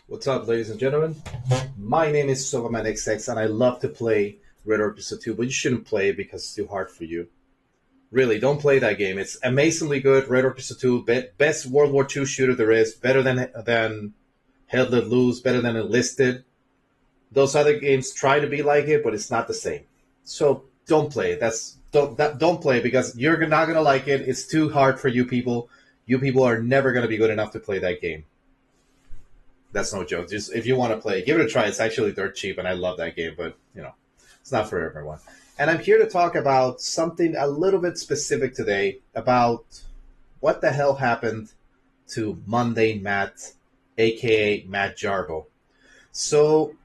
What's up, ladies and gentlemen? My name is twitchsopamanxx, and I love to play Red Orc Episode 2, but you shouldn't play it because it's too hard for you. Really, don't play that game. It's amazingly good. Red Orc Episode 2, best World War II shooter there is, better than Held Let Loose, better than Enlisted. Those other games try to be like it, but it's not the same. So don't play it. Don't play it because you're not gonna like it. It's too hard for you people. You people are never gonna be good enough to play that game. That's no joke. Just if you want to play, give it a try. It's actually dirt cheap, and I love that game, but it's not for everyone. And I'm here to talk about something a little bit specific today about what the hell happened to Mundanematt, aka Matt Jarbo. So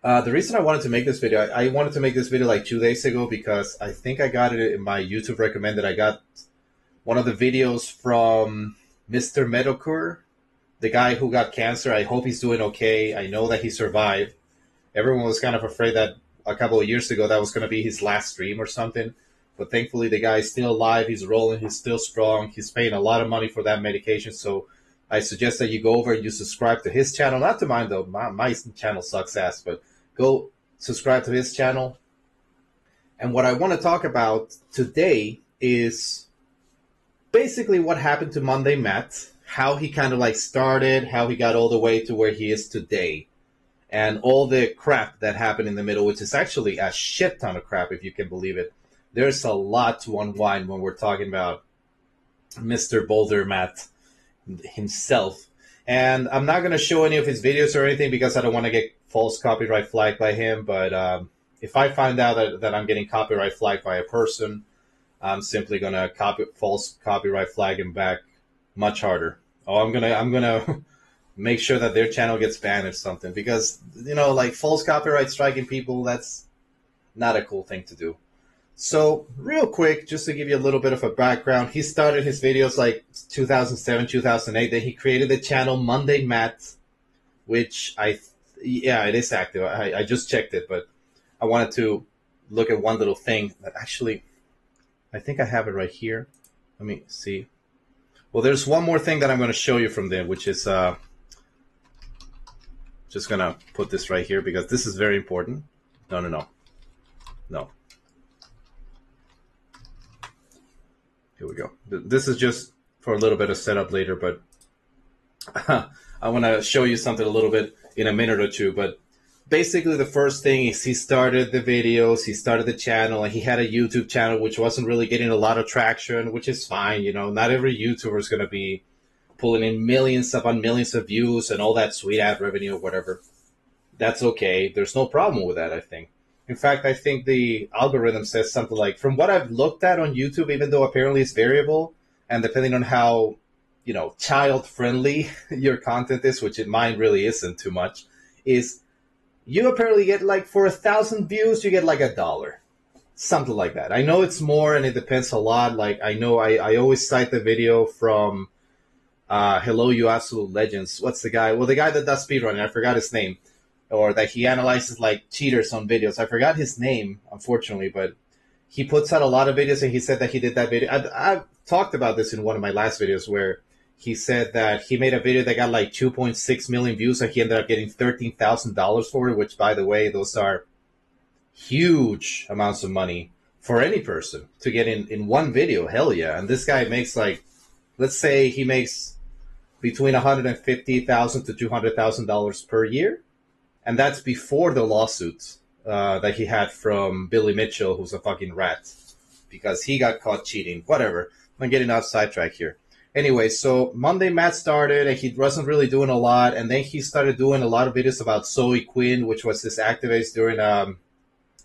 the reason I wanted to make this video, I wanted to make this video like 2 days ago because I think I got it in my YouTube recommended. I got one of the videos from Mr. Meadowcore, the guy who got cancer. I hope he's doing okay. I know that he survived. Everyone was kind of afraid that a couple of years ago that was going to be his last stream or something. But thankfully, the guy is still alive. He's rolling. He's still strong. He's paying a lot of money for that medication. So I suggest that you go over and you subscribe to his channel. Not to mine, though. My channel sucks ass. But go subscribe to his channel. And what I want to talk about today is basically what happened to Mundanematt, how he kind of like started, how he got all the way to where he is today, and all the crap that happened in the middle, which is actually a shit ton of crap, if you can believe it. There's a lot to unwind when we're talking about Mr. Boulder Matt himself. And I'm not going to show any of his videos or anything because I don't want to get false copyright flagged by him. But if I find out that I'm getting copyright flagged by a person, I'm simply going to false copyright flag him back much harder. Oh, I'm gonna make sure that their channel gets banned or something because like false copyright striking people, that's not a cool thing to do. So real quick, just to give you a little bit of a background, he started his videos like 2007, 2008. Then he created the channel Mundanematt, which it is active. I just checked it, but I wanted to look at one little thing that actually, I think I have it right here. Let me see. Well, there's one more thing that I'm going to show you from there, which is just going to put this right here because this is very important. No. Here we go. This is just for a little bit of setup later, but I want to show you something a little bit in a minute or two. But basically, the first thing is he started the videos, he started the channel, and he had a YouTube channel which wasn't really getting a lot of traction, which is fine. Not every YouTuber is going to be pulling in millions upon millions of views and all that sweet ad revenue or whatever. That's okay. There's no problem with that, I think. In fact, I think the algorithm says something like, from what I've looked at on YouTube, even though apparently it's variable, and depending on how, child-friendly your content is, which mine really isn't too much, is you apparently get like for 1,000 views, you get like $1. Something like that. I know it's more and it depends a lot. Like I know I always cite the video from Hello You Absolute Legends. What's the guy? Well, the guy that does speedrunning, I forgot his name. Or that he analyzes like cheaters on videos. I forgot his name, unfortunately, but he puts out a lot of videos and he said that he did that video. I've talked about this in one of my last videos where he said that he made a video that got like 2.6 million views and he ended up getting $13,000 for it, which, by the way, those are huge amounts of money for any person to get in one video. Hell yeah. And this guy makes like, let's say he makes between $150,000 to $200,000 per year. And that's before the lawsuits that he had from Billy Mitchell, who's a fucking rat, because he got caught cheating. Whatever. I'm getting off sidetrack here. Anyway, so Mundanematt started, and he wasn't really doing a lot, and then he started doing a lot of videos about Zoe Quinn, which was this activist during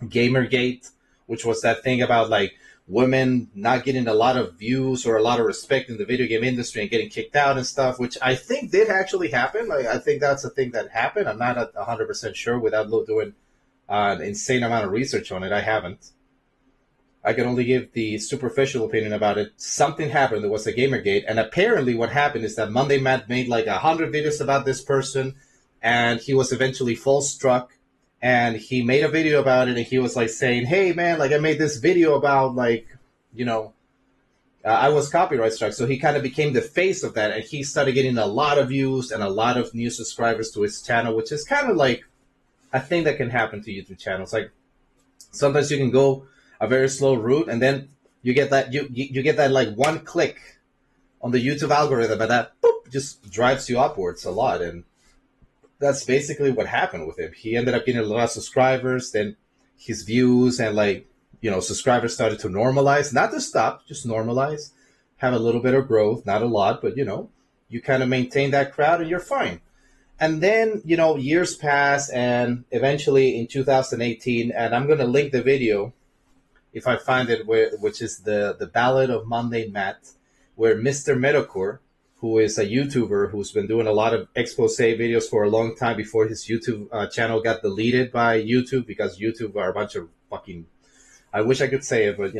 Gamergate, which was that thing about like women not getting a lot of views or a lot of respect in the video game industry and getting kicked out and stuff, which I think did actually happen. Like, I think that's a thing that happened. I'm not 100% sure without doing an insane amount of research on it. I haven't. I can only give the superficial opinion about it. Something happened. There was a Gamergate, and apparently what happened is that Mundanematt made like 100 videos about this person, and he was eventually false struck. And he made a video about it, and he was like saying, hey, man, like I made this video about like, I was copyright struck, so he kind of became the face of that, and he started getting a lot of views and a lot of new subscribers to his channel, which is kind of like a thing that can happen to YouTube channels. Like sometimes you can go a very slow route, and then you get that you get that like one click on the YouTube algorithm, and that boop, just drives you upwards a lot. And that's basically what happened with him. He ended up getting a lot of subscribers, then his views and subscribers started to normalize, not to stop, just normalize, have a little bit of growth, not a lot, but you kind of maintain that crowd and you're fine. And then, years pass, and eventually in 2018, and I'm going to link the video if I find it, which is the Ballad of Mundanematt, where Mr. Metacore, who is a YouTuber who's been doing a lot of expose videos for a long time before his YouTube channel got deleted by YouTube, because YouTube are a bunch of fucking... I wish I could say it, but,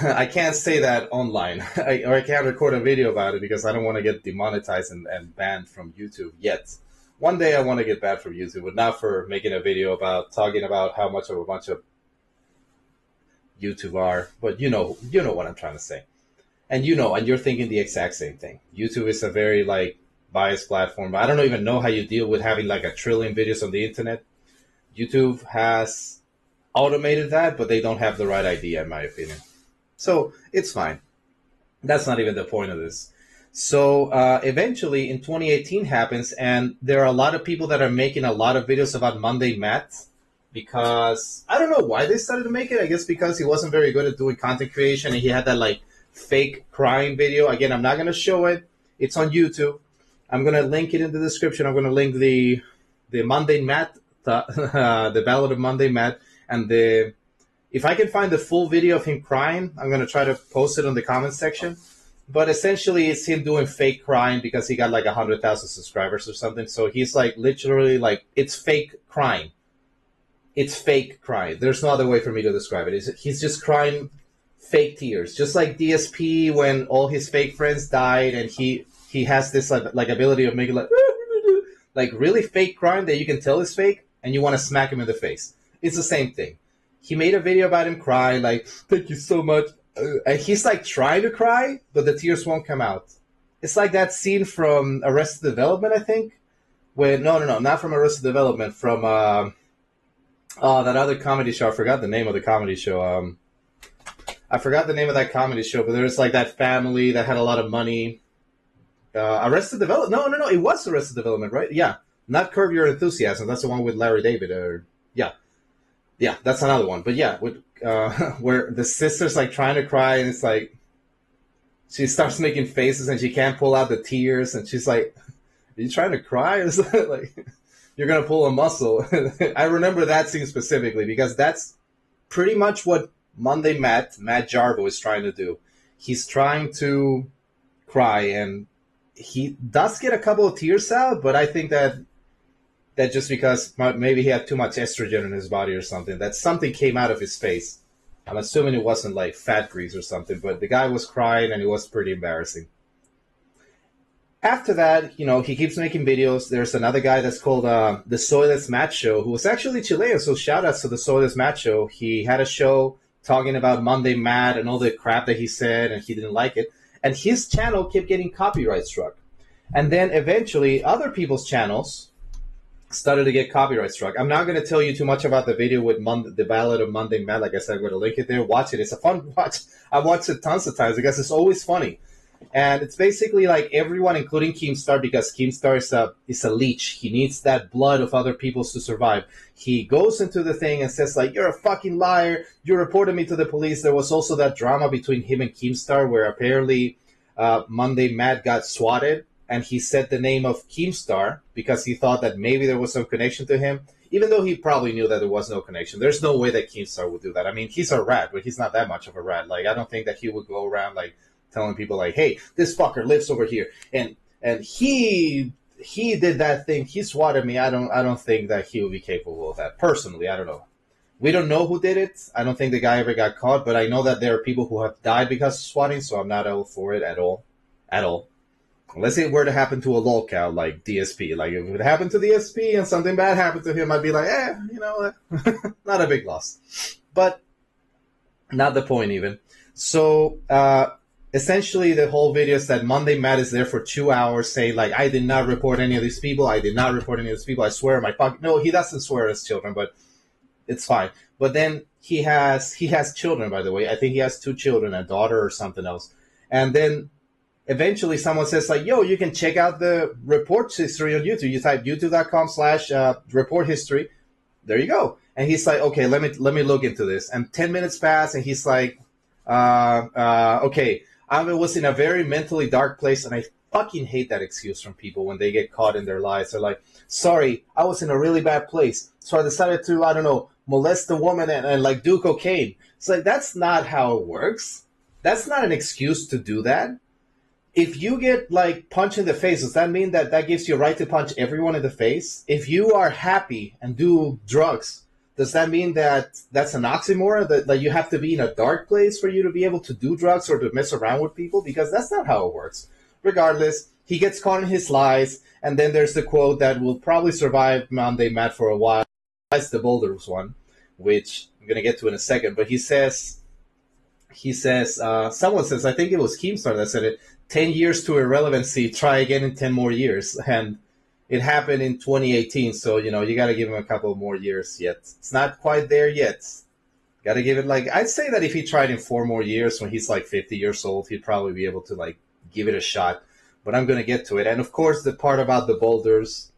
I can't say that online. Or I can't record a video about it because I don't want to get demonetized and banned from YouTube yet. One day I want to get banned from YouTube, but not for making a video about talking about how much of a bunch of YouTube are. But you know what I'm trying to say. And and you're thinking the exact same thing. YouTube is a very biased platform. I don't even know how you deal with having 1 trillion videos on the internet. YouTube has automated that, but they don't have the right idea, in my opinion. So it's fine. That's not even the point of this. So eventually in 2018 happens, and there are a lot of people that are making a lot of videos about Mundanematt, because I don't know why they started to make it. I guess because he wasn't very good at doing content creation, and he had that fake crying video. Again, I'm not going to show it. It's on YouTube. I'm going to link it in the description. I'm going to link the Mundanematt, the Ballad of Mundanematt, and if I can find the full video of him crying, I'm going to try to post it on the comment section. But essentially, it's him doing fake crying because he got 100,000 subscribers or something. So he's literally it's fake crying. It's fake crying. There's no other way for me to describe it. He's just crying fake tears. Just like DSP when all his fake friends died, and he has this ability of making really fake crying that you can tell is fake, and you want to smack him in the face. It's the same thing. He made a video about him crying, thank you so much. And he's trying to cry, but the tears won't come out. It's like that scene from Arrested Development, I think. No, not from Arrested Development. From that other comedy show. I forgot the name of the comedy show. I forgot the name of that comedy show, but there's that family that had a lot of money. Arrested Development? No. It was Arrested Development, right? Yeah. Not Curb Your Enthusiasm. That's the one with Larry David. Yeah, that's another one. But yeah, with, where the sister's trying to cry, and it's she starts making faces and she can't pull out the tears, and she's like, "Are you trying to cry?" It's you're gonna pull a muscle. I remember that scene specifically because that's pretty much what Matt Jarbo is trying to do. He's trying to cry, and he does get a couple of tears out, but I think that just because maybe he had too much estrogen in his body or something, that something came out of his face. I'm assuming it wasn't fat grease or something, but the guy was crying and it was pretty embarrassing. After that, he keeps making videos. There's another guy that's called the Soyless Matt Show, who was actually Chilean, so shout outs to the Soyless Matt Show. He had a show talking about Mundanematt and all the crap that he said, and he didn't like it. And his channel kept getting copyright struck. And then eventually other people's channels started to get copyright struck. I'm not going to tell you too much about the video with the Ballad of Mundanematt. Like I said, I'm going to link it there. Watch it. It's a fun watch. I watched it tons of times because it's always funny. And it's basically everyone, including Keemstar, because Keemstar is a leech. He needs that blood of other people's to survive. He goes into the thing and says, you're a fucking liar. You reported me to the police. There was also that drama between him and Keemstar where apparently Mundanematt got swatted. And he said the name of Keemstar because he thought that maybe there was some connection to him, even though he probably knew that there was no connection. There's no way that Keemstar would do that. I mean, he's a rat, but he's not that much of a rat. I don't think that he would go around telling people hey, this fucker lives over here, and he did that thing. He swatted me. I don't think that he would be capable of that. Personally, I don't know. We don't know who did it. I don't think the guy ever got caught, but I know that there are people who have died because of swatting, so I'm not all for it at all. Unless it were to happen to a lolcow like DSP. If it happened to DSP and something bad happened to him, I'd be not a big loss. But Not the point even. So essentially, the whole video is that Mundanematt is there for 2 hours saying like, I did not report any of these people. I did not report any of these people. I swear my fuck. No, he doesn't swear at his children, but it's fine. But then he has children, by the way. I think he has 2 children, a daughter or something else. And then eventually someone says like, yo, you can check out the reports history on YouTube. You type youtube.com/report history. There you go. And he's like, okay, let me look into this. And 10 minutes pass, and he's like, okay, I was in a very mentally dark place, and I fucking hate that excuse from people when they get caught in their lies. They're like, sorry, I was in a really bad place, so I decided to, I don't know, molest a woman and like do cocaine. It's like, that's not how it works. That's not an excuse to do that. If you get like punched in the face, does that mean that that gives you a right to punch everyone in the face? If you are happy and do drugs, does that mean that that's an oxymoron, that you have to be in a dark place for you to be able to do drugs or to mess around with people? Because that's not how it works. Regardless, he gets caught in his lies, and then there's the quote that will probably survive Mundanematt for a while. That's the Boulders one, which I'm going to get to in a second. But he says, someone says, I think it was Keemstar that said it, 10 years to irrelevancy, try again in 10 more years. And it happened in 2018, so, you got to give him a couple more years yet. It's not quite there yet. Got to give it, like, I'd say that if he tried in 4 more years when he's, like, 50 years old, he'd probably be able to, like, give it a shot. But I'm going to get to it. And, of course, the part about the boulders,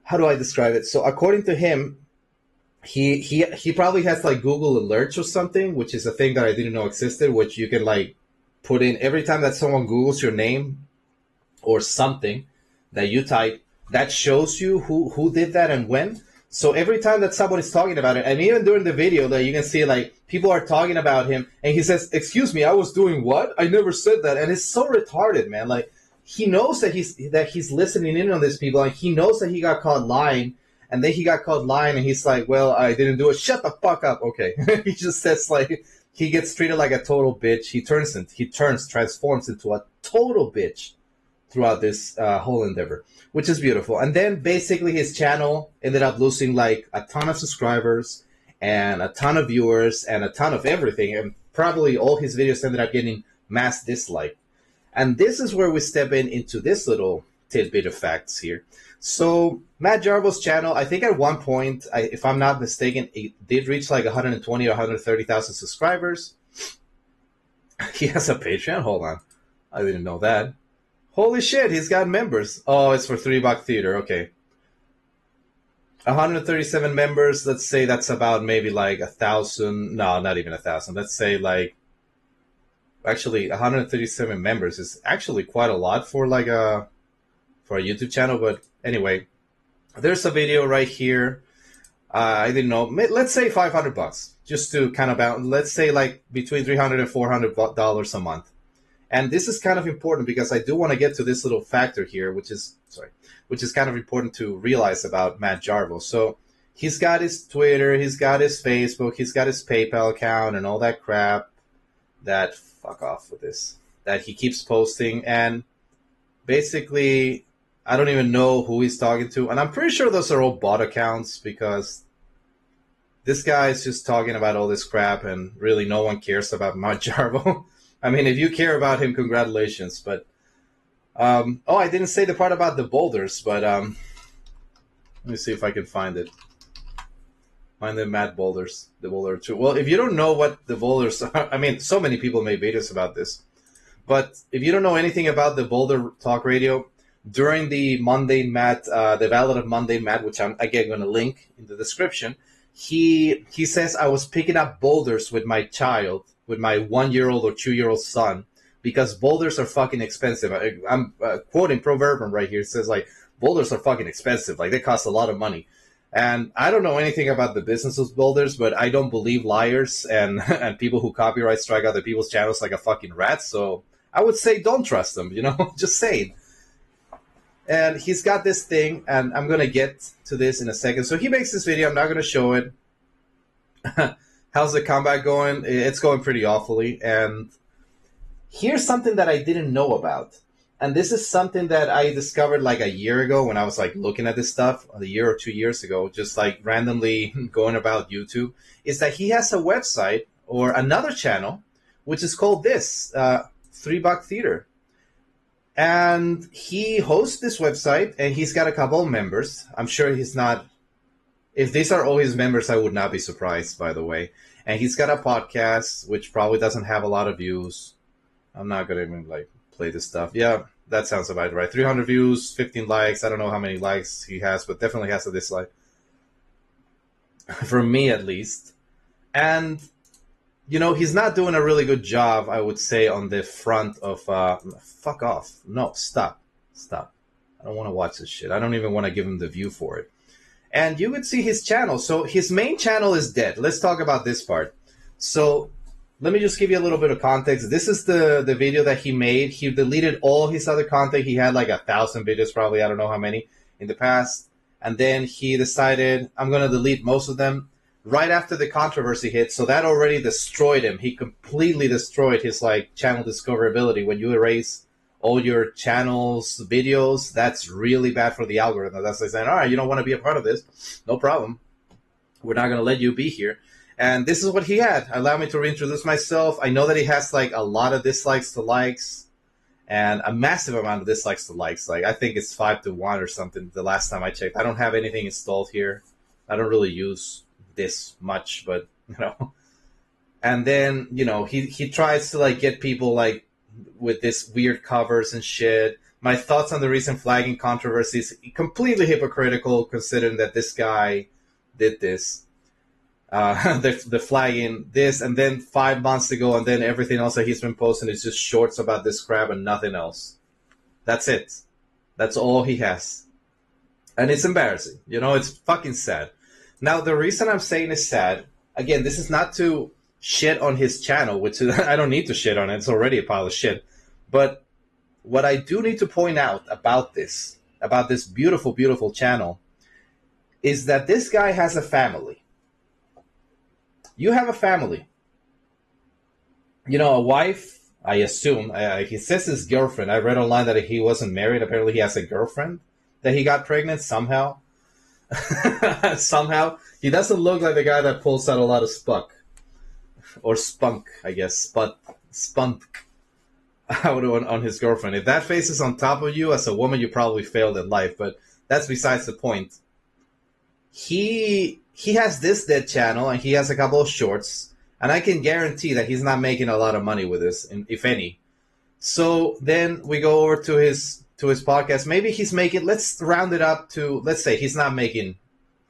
how do I describe it? So, according to him, he probably has, like, Google Alerts or something, which is a thing that I didn't know existed, which you can, like, put in every time that someone Googles your name or something that you type, that shows you who did that and when. So every time that someone is talking about it, and even during the video, that you can see like people are talking about him, and he says, "Excuse me, I was doing what? I never said that." And it's so retarded, man. Like he knows that he's listening in on these people, and he knows that he got caught lying, and then he got caught lying, and he's like, "Well, I didn't do it. Shut the fuck up." Okay, he just says like. He gets treated like a total bitch. He transforms into a total bitch throughout this whole endeavor, which is beautiful. And then basically his channel ended up losing like a ton of subscribers and a ton of viewers and a ton of everything. And probably all his videos ended up getting mass dislike. And this is where we step into this little tidbit of facts here. So Matt Jarbo's channel, I think at one point, if I'm not mistaken, it did reach like 120 or 130,000 subscribers. He has a Patreon? Hold on. I didn't know that. Holy shit, he's got members. Oh, it's for $3 Theater. Okay. 137 members. Let's say that's about maybe like 1,000. No, not even 1,000. Let's say like, actually 137 members is actually quite a lot for like a YouTube channel. But anyway, there's a video right here. I didn't know. Let's say $500 just to kind of balance. Let's say like between $300 and $400 a month. And this is kind of important because I do want to get to this little factor here, which is kind of important to realize about Matt Jarbo. So he's got his Twitter, he's got his Facebook, he's got his PayPal account and all that crap that, fuck off with this, that he keeps posting. And basically, I don't even know who he's talking to. And I'm pretty sure those are all bot accounts because this guy is just talking about all this crap and really no one cares about Matt Jarbo. I mean, if you care about him, congratulations. But, I didn't say the part about the boulders, but let me see if I can find it. Find the Matt boulders, the boulder too. Well, if you don't know what the boulders are, I mean, so many people made videos about this. But if you don't know anything about the Boulder Talk Radio, during the Mundanematt, the Ballad of Mundanematt, which I'm again going to link in the description, he says, I was picking up boulders with my child, with my 1-year-old or 2-year-old son, because boulders are fucking expensive. I'm quoting Proverbum right here. It says, like, boulders are fucking expensive. Like, they cost a lot of money. And I don't know anything about the business of boulders, but I don't believe liars and people who copyright strike other people's channels like a fucking rat. So I would say don't trust them, just saying. And he's got this thing, and I'm going to get to this in a second. So he makes this video. I'm not going to show it. How's the comeback going? It's going pretty awfully. And here's something that I didn't know about. And this is something that I discovered like a year ago when I was like looking at this stuff, a year or 2 years ago, just like randomly going about YouTube, is that he has a website or another channel, which is called this $3 Theater. And he hosts this website, and he's got a couple of members. I'm sure he's not. If these are all his members, I would not be surprised, by the way. And he's got a podcast, which probably doesn't have a lot of views. I'm not going to even play this stuff. Yeah, that sounds about right. 300 views, 15 likes. I don't know how many likes he has, but definitely has a dislike. For me, at least. And, he's not doing a really good job, I would say, on the front of... fuck off. No, stop. I don't want to watch this shit. I don't even want to give him the view for it. And you would see his channel. So his main channel is dead. Let's talk about this part. So let me just give you a little bit of context. This is the video that he made. He deleted all his other content. He had 1,000 videos, probably. I don't know how many in the past. And then he decided, I'm going to delete most of them right after the controversy hit. So that already destroyed him. He completely destroyed his channel discoverability. When you erase all your channel's videos, that's really bad for the algorithm. That's like saying, all right, you don't want to be a part of this. No problem. We're not going to let you be here. And this is what he had. Allow me to reintroduce myself. I know that he has a lot of dislikes to likes and a massive amount of dislikes to likes. I think it's 5-1 or something the last time I checked. I don't have anything installed here. I don't really use this much, but, And then, he tries to, get people, with this weird covers and shit. My thoughts on the recent flagging controversies, completely hypocritical considering that this guy did this. The flagging this, and then 5 months ago, and then everything else that he's been posting is just shorts about this crap and nothing else. That's it. That's all he has. And it's embarrassing. It's fucking sad. Now, the reason I'm saying it's sad, again, this is not to shit on his channel, which is, I don't need to shit on it. It's already a pile of shit. But what I do need to point out about this beautiful, beautiful channel, is that this guy has a family. You have a family. A wife, I assume. He says his girlfriend. I read online that he wasn't married. Apparently he has a girlfriend that he got pregnant somehow. Somehow. He doesn't look like the guy that pulls out a lot of spunk. Or spunk, I guess. Spunk out on his girlfriend. If that face is on top of you, as a woman, you probably failed in life. But that's besides the point. He has this dead channel, and he has a couple of shorts. And I can guarantee that he's not making a lot of money with this, if any. So then we go over to his podcast. Maybe he's making, let's round it up to, let's say he's not making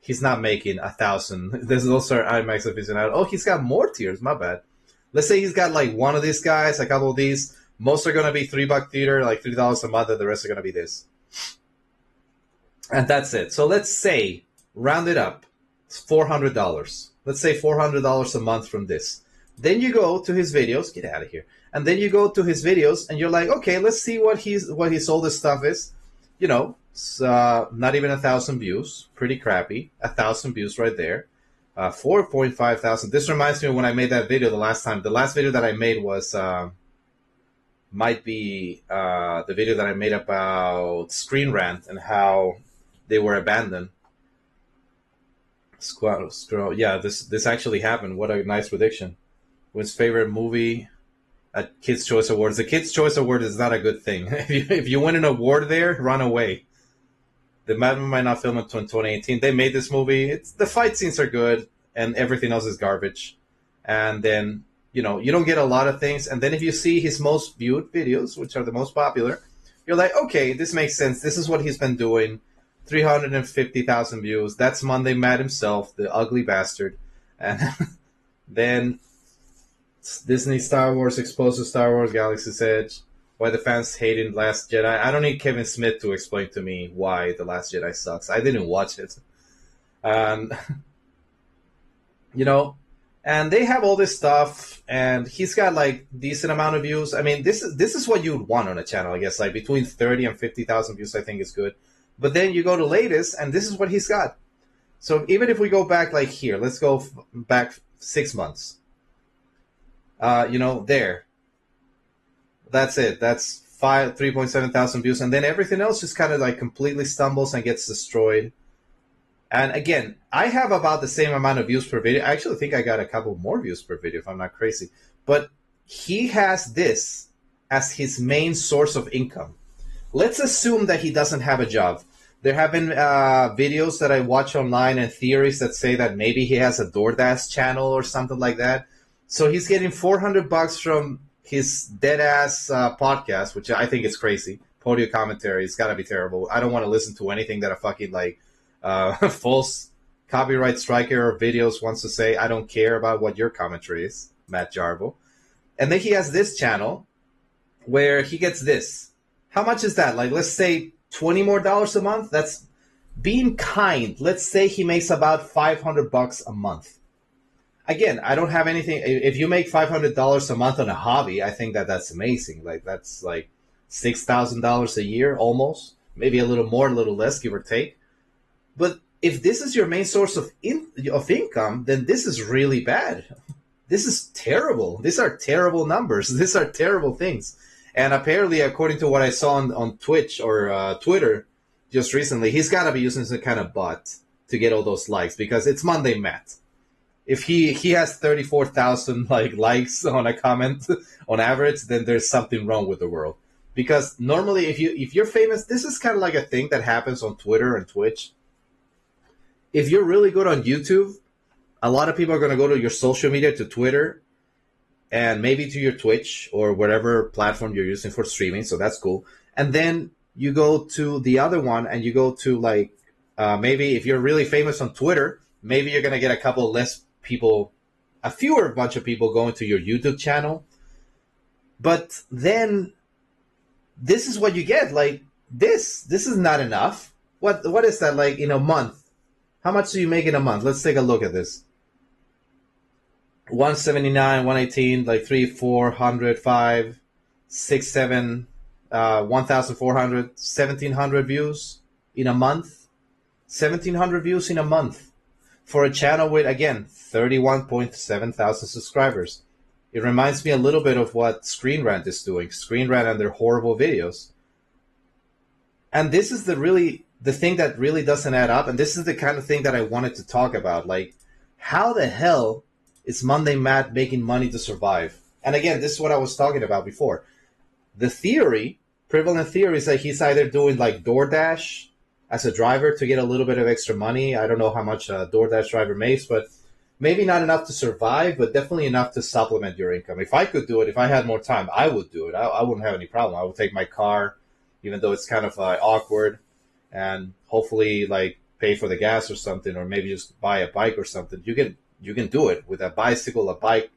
1,000. There's also IMAX aficionado. Oh, he's got more tiers. My bad. Let's say he's got one of these guys, a couple of these. Most are going to be $3 Theater, $3 a month, and the rest are going to be this. And that's it. So let's say, round it up, it's $400. Let's say $400 a month from this. Then you go to his videos. Get out of here. And then you go to his videos, and you're like, okay, let's see what his oldest stuff is. It's not even 1,000 views. Pretty crappy. 1,000 views right there. 4.5 thousand. This reminds me of when I made that video the last time. The last video that I made was might be the video that I made about Screen Rant and how they were abandoned. Scroll. Yeah, this actually happened. What a nice prediction. Wins favorite movie at Kids' Choice Awards. The Kids' Choice Award is not a good thing. If you win an award there, run away. The Madman might not film until 2018. They made this movie. The fight scenes are good, and everything else is garbage. And then, you don't get a lot of things. And then if you see his most viewed videos, which are the most popular, you're like, okay, this makes sense. This is what he's been doing. 350,000 views. That's Monday Matt himself, the ugly bastard. And then Disney Star Wars exposed to Star Wars Galaxy's Edge. Why the fans hated Last Jedi. I don't need Kevin Smith to explain to me why The Last Jedi sucks. I didn't watch it. And they have all this stuff, and he's got decent amount of views. I mean, this is what you'd want on a channel, I guess. Between 30 and 50,000 views, I think is good. But then you go to latest, and this is what he's got. So even if we go back here, let's go back 6 months. There. That's it. That's 3.7 thousand views. And then everything else just kind of completely stumbles and gets destroyed. And again, I have about the same amount of views per video. I actually think I got a couple more views per video if I'm not crazy. But he has this as his main source of income. Let's assume that he doesn't have a job. There have been videos that I watch online and theories that say that maybe he has a DoorDash channel or something like that. So he's getting $400 from his dead-ass podcast, which I think is crazy. Podio commentary, it's got to be terrible. I don't want to listen to anything that a fucking, like, false copyright striker videos wants to say. I don't care about what your commentary is, Matt Jarbo. And then he has this channel where he gets this. How much is that? Like, let's say $20 more a month. That's being kind. Let's say he makes about $500 a month. Again, I don't have anything. If you make $500 a month on a hobby, I think that that's amazing. Like, that's like $6,000 a year almost, maybe a little more, a little less, give or take. But if this is your main source of income, then this is really bad. This is terrible. These are terrible numbers. These are terrible things. And apparently, according to what I saw on Twitch or Twitter just recently, he's got to be using some kind of bot to get all those likes because it's Mundanematt. If he has 34,000 likes on a comment on average, then there's something wrong with the world. Because normally, if you're famous, this is kind of like a thing that happens on Twitter and Twitch. If you're really good on YouTube, a lot of people are going to go to your social media, to Twitter, and maybe to your Twitch or whatever platform you're using for streaming. So that's cool. And then you go to the other one and you go to maybe if you're really famous on Twitter, maybe you're going to get a couple less people, a fewer bunch of people going to your YouTube channel. But then this is what you get. Like this is not enough. What is that like in a month? How much do you make in a month? Let's take a look at this. 179, 118, like 3, 400, 5, 6, 7, 1,400, 1,700 views in a month. 1,700 views in a month for a channel with, again, 31.7 thousand subscribers. It reminds me a little bit of what Screen Rant is doing. Screen Rant and their horrible videos. And this is the thing that really doesn't add up. And this is the kind of thing that I wanted to talk about. Like, how the hell is Mundanematt making money to survive? And again, this is what I was talking about before. The theory, prevalent theory, is that he's either doing like DoorDash as a driver to get a little bit of extra money. I don't know how much a DoorDash driver makes, but maybe not enough to survive, but definitely enough to supplement your income. If I could do it, if I had more time, I would do it. I wouldn't have any problem. I would take my car, even though it's kind of awkward, and hopefully like pay for the gas or something, or maybe just buy a bike or something. You can do it with a bicycle, a bike.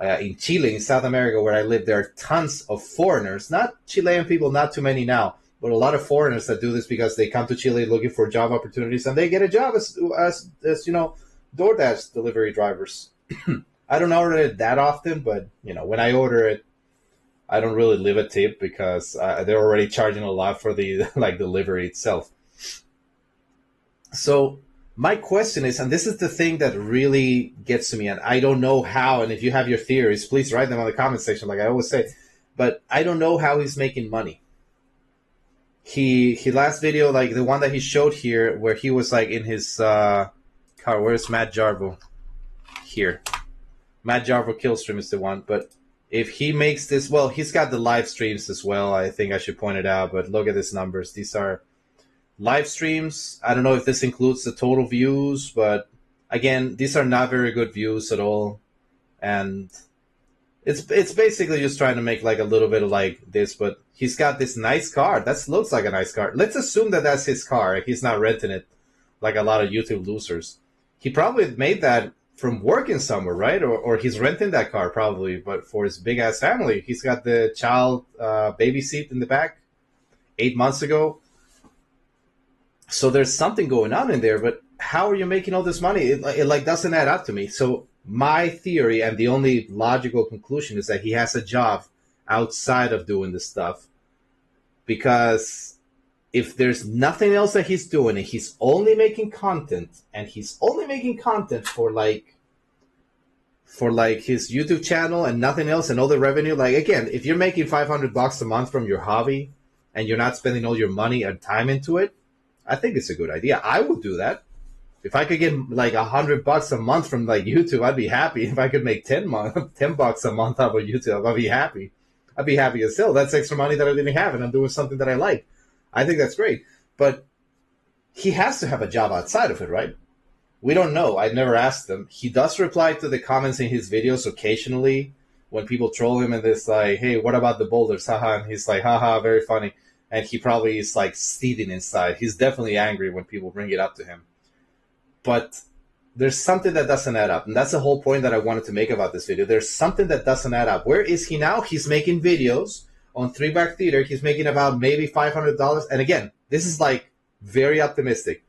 In Chile, in South America, where I live, there are tons of foreigners, not Chilean people, not too many now, but a lot of foreigners that do this because they come to Chile looking for job opportunities, and they get a job as DoorDash delivery drivers. I don't order it that often, but when I order it, I don't really leave a tip because they're already charging a lot for the delivery itself. So my question is, and this is the thing that really gets to me, and I don't know how, and if you have your theories, please write them on the comment section like I always say, but I don't know how he's making money. He last video, like the one that he showed here, where he was like in his car. Where's Matt Jarbo? Here. Matt Jarbo Killstream is the one, but if he makes this, well, he's got the live streams as well. I think I should point it out, but look at these numbers. These are live streams. I don't know if this includes the total views, but again, these are not very good views at all. And it's basically just trying to make like a little bit of like this, but he's got this nice car. That looks like a nice car. Let's assume that that's his car. He's not renting it like a lot of YouTube losers. He probably made that from working somewhere, right? Or he's renting that car probably, but for his big ass family. He's got the child baby seat in the back 8 months ago. So there's something going on in there, but how are you making all this money? It doesn't add up to me. So my theory, and the only logical conclusion, is that he has a job outside of doing this stuff. Because if there's nothing else that he's doing, and he's only making content, and he's only making content for his YouTube channel and nothing else, and all the revenue, like again, if you're making $500 a month from your hobby and you're not spending all your money and time into it, I think it's a good idea. I would do that. If I could get like $100 a month from like YouTube, I'd be happy. If I could make $10 a month off of YouTube, I'd be happy. I'd be happy as hell. That's extra money that I didn't have, and I'm doing something that I like. I think that's great. But he has to have a job outside of it, right? We don't know. I never asked him. He does reply to the comments in his videos occasionally when people troll him and it's like, hey, what about the boulders? Haha. And he's like, haha, very funny. And he probably is like seething inside. He's definitely angry when people bring it up to him. But there's something that doesn't add up. And that's the whole point that I wanted to make about this video. There's something that doesn't add up. Where is he now? He's making videos on Three Back Theater. He's making about maybe $500. And again, this is like very optimistic.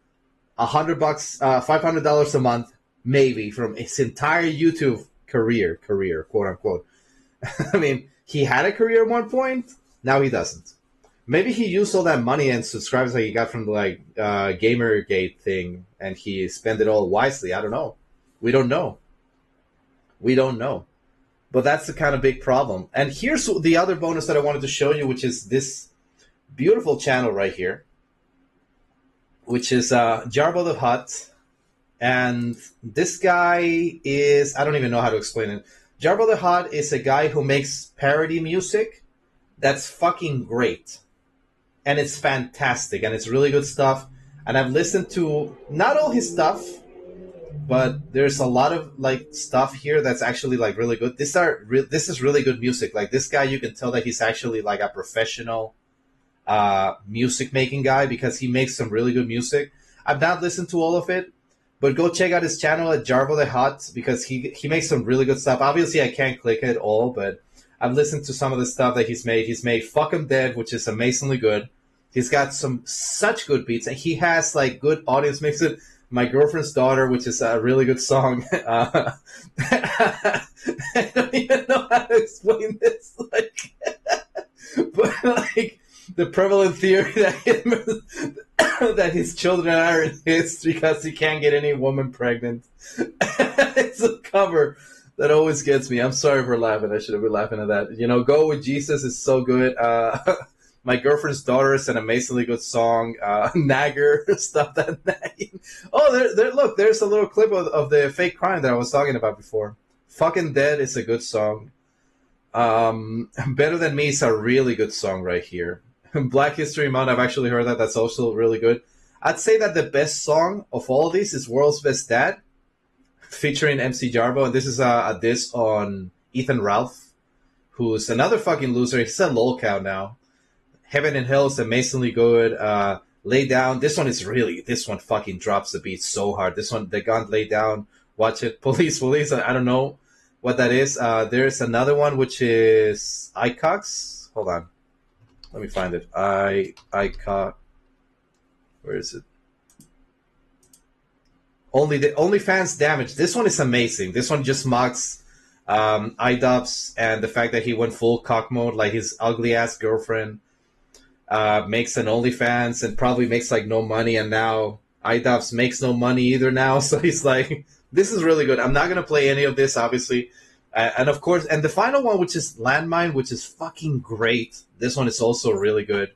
$100, $500 a month, maybe, from his entire YouTube career, quote unquote. I mean, he had a career at one point. Now he doesn't. Maybe he used all that money and subscribers that he got from the like Gamergate thing, and he spent it all wisely. I don't know. We don't know. We don't know. But that's the kind of big problem. And here's the other bonus that I wanted to show you, which is this beautiful channel right here, which is Jarbo the Hutt. And this guy is, I don't even know how to explain it. Jarbo the Hutt is a guy who makes parody music that's fucking great. And it's fantastic, and it's really good stuff. And I've listened to not all his stuff, but there's a lot of like stuff here that's actually like really good. This is really good music. Like this guy, you can tell that he's actually like a professional music making guy because he makes some really good music. I've not listened to all of it, but go check out his channel at Jarbo the Hutt because he makes some really good stuff. Obviously, I can't click it all, but I've listened to some of the stuff that he's made. He's made Fuck 'Em Dead, which is amazingly good. He's got such good beats, and he has like good audience mixes. My Girlfriend's Daughter, which is a really good song. I don't even know how to explain this. Like, but like the prevalent theory that his children are his because he can't get any woman pregnant. It's a cover that always gets me. I'm sorry for laughing. I should have been laughing at that. You know, Go With Jesus is so good. My Girlfriend's Daughter is an amazingly good song. Nagger, stuff that nagging. Oh, look, there's a little clip of the fake crime that I was talking about before. Fucking Dead is a good song. Better Than Me is a really good song right here. Black History Month, I've actually heard that. That's also really good. I'd say that the best song of all of these is World's Best Dad, featuring MC Jarbo. And this is a diss on Ethan Ralph, who's another fucking loser. He's a lolcow now. Heaven and Hell is amazingly good. Lay Down. This one fucking drops the beat so hard. This one, The Gun, Lay Down. Watch it. Police. I don't know what that is. There's another one which is Icox. Hold on. Let me find it. Icox. Where is it? OnlyFans Damage. This one is amazing. This one just mocks iDubbbz and the fact that he went full cock mode, like his ugly ass girlfriend. Makes an OnlyFans and probably makes like no money, and now iDubbbz makes no money either now. So he's like, this is really good. I'm not gonna play any of this, obviously, and of course, and the final one, which is Landmine, which is fucking great. This one is also really good.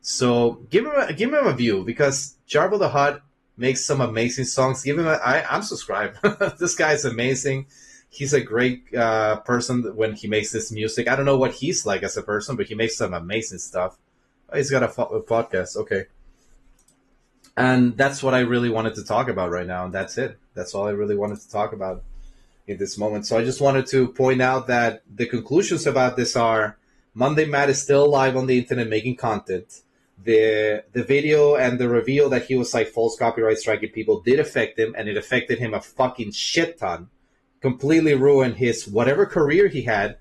So give him a view because Jarbo the Hutt makes some amazing songs. I'm subscribed. This guy is amazing. He's a great person when he makes this music. I don't know what he's like as a person, but he makes some amazing stuff. He's got a podcast. Okay. And that's what I really wanted to talk about right now. And that's it. That's all I really wanted to talk about in this moment. So I just wanted to point out that the conclusions about this are Mundanematt is still live on the internet making content. The video and the reveal that he was like false copyright striking people did affect him, and it affected him a fucking shit ton. Completely ruined his whatever career he had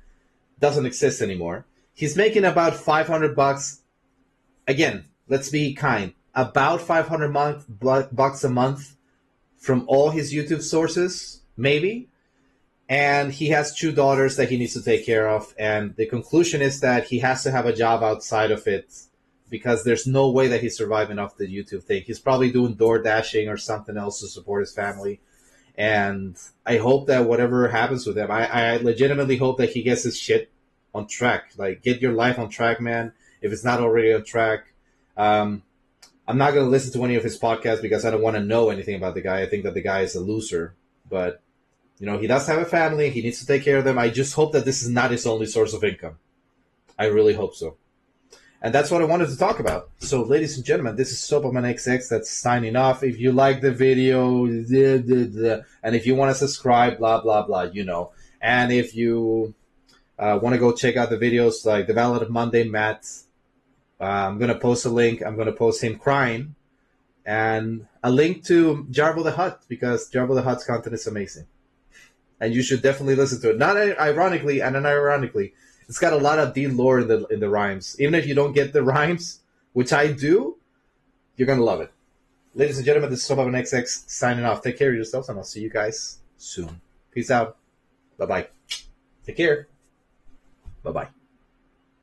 doesn't exist anymore. He's making about $500. Again, let's be kind. About $500 a month from all his YouTube sources, maybe. And he has 2 daughters that he needs to take care of. And the conclusion is that he has to have a job outside of it because there's no way that he's surviving off the YouTube thing. He's probably doing door dashing or something else to support his family. And I hope that whatever happens with him, I legitimately hope that he gets his shit on track. Like, get your life on track, man. If it's not already on track, I'm not going to listen to any of his podcasts because I don't want to know anything about the guy. I think that the guy is a loser. But, you know, he does have a family. He needs to take care of them. I just hope that this is not his only source of income. I really hope so. And that's what I wanted to talk about. So, ladies and gentlemen, this is SopamanXX that's signing off. If you like the video, and if you want to subscribe, blah, blah, blah, you know. And if you want to go check out the videos like The Ballad of Mundanematt, I'm going to post a link. I'm going to post him crying. And a link to Jarvo the Hutt, because Jarvo the Hutt's content is amazing. And you should definitely listen to it. Not ironically and unironically. It's got a lot of deep lore in the rhymes. Even if you don't get the rhymes, which I do, you're going to love it. Ladies and gentlemen, this is SopamanXX signing off. Take care of yourselves, and I'll see you guys soon. Peace out. Bye-bye. Take care. Bye-bye.